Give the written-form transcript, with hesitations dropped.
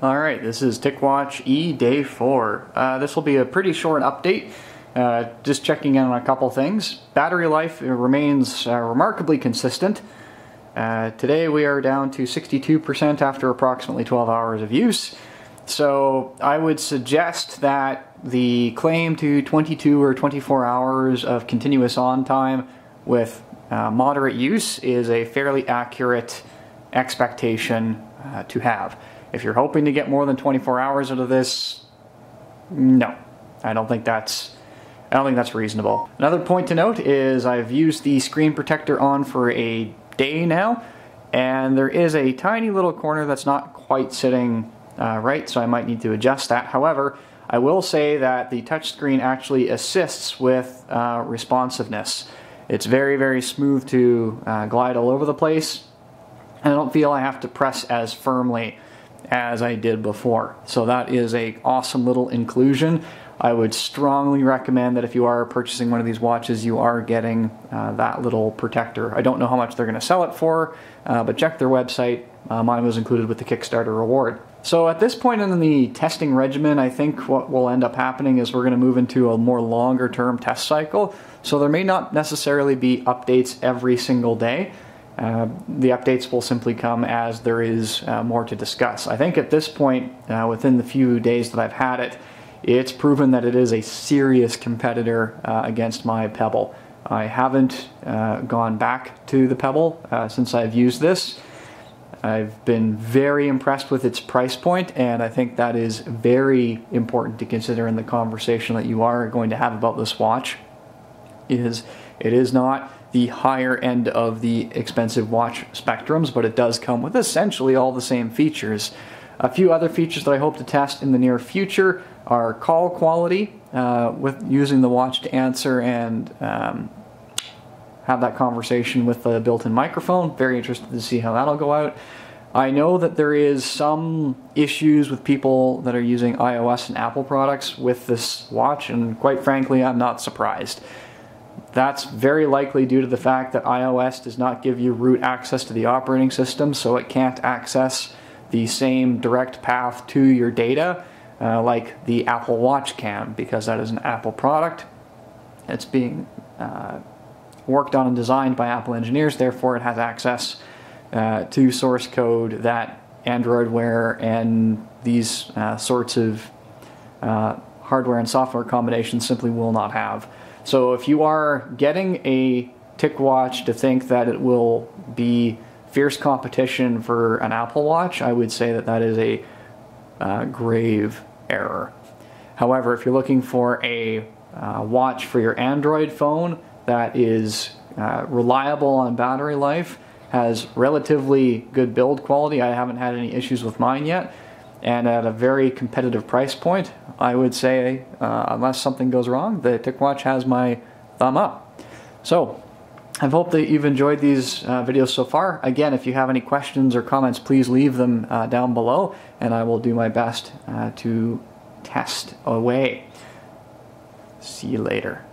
Alright, this is Ticwatch E Day 4. This will be a pretty short update. Just checking in on a couple things. Battery life remains remarkably consistent. Today we are down to 62% after approximately 12 hours of use. So I would suggest that the claim to 22 or 24 hours of continuous on time with moderate use is a fairly accurate expectation to have. If you're hoping to get more than 24 hours out of this, no, I don't think that's reasonable. Another point to note is I've used the screen protector on for a day now, and there is a tiny little corner that's not quite sitting right, so I might need to adjust that. However, I will say that the touchscreen actually assists with responsiveness. It's very, very smooth to glide all over the place. I don't feel I have to press as firmly as I did before. So that is an awesome little inclusion. I would strongly recommend that if you are purchasing one of these watches, you are getting that little protector. I don't know how much they're going to sell it for, but check their website. Mine was included with the Kickstarter reward. So at this point in the testing regimen, I think what will end up happening is we're going to move into a more longer term test cycle. So there may not necessarily be updates every single day. The updates will simply come as there is more to discuss. I think at this point, within the few days that I've had it, it's proven that it is a serious competitor against my Pebble. I haven't gone back to the Pebble since I've used this. I've been very impressed with its price point, and I think that is very important to consider in the conversation that you are going to have about this watch. It is not the higher end of the expensive watch spectrums, but it does come with essentially all the same features. A few other features that I hope to test in the near future are call quality, with using the watch to answer and have that conversation with the built-in microphone. Very interested to see how that'll go out. I know that there is some issues with people that are using iOS and Apple products with this watch, and quite frankly, I'm not surprised. That's very likely due to the fact that iOS does not give you root access to the operating system, so it can't access the same direct path to your data like the Apple Watch can, because that is an Apple product. It's being worked on and designed by Apple engineers, therefore it has access to source code that Android Wear and these sorts of hardware and software combinations simply will not have. So if you are getting a Ticwatch to think that it will be fierce competition for an Apple Watch, I would say that that is a grave error. However, if you're looking for a watch for your Android phone that is reliable on battery life, has relatively good build quality, I haven't had any issues with mine yet, and at a very competitive price point, I would say, unless something goes wrong, the Ticwatch has my thumb up. So, I hope that you've enjoyed these videos so far. Again, if you have any questions or comments, please leave them down below, and I will do my best to test away. See you later.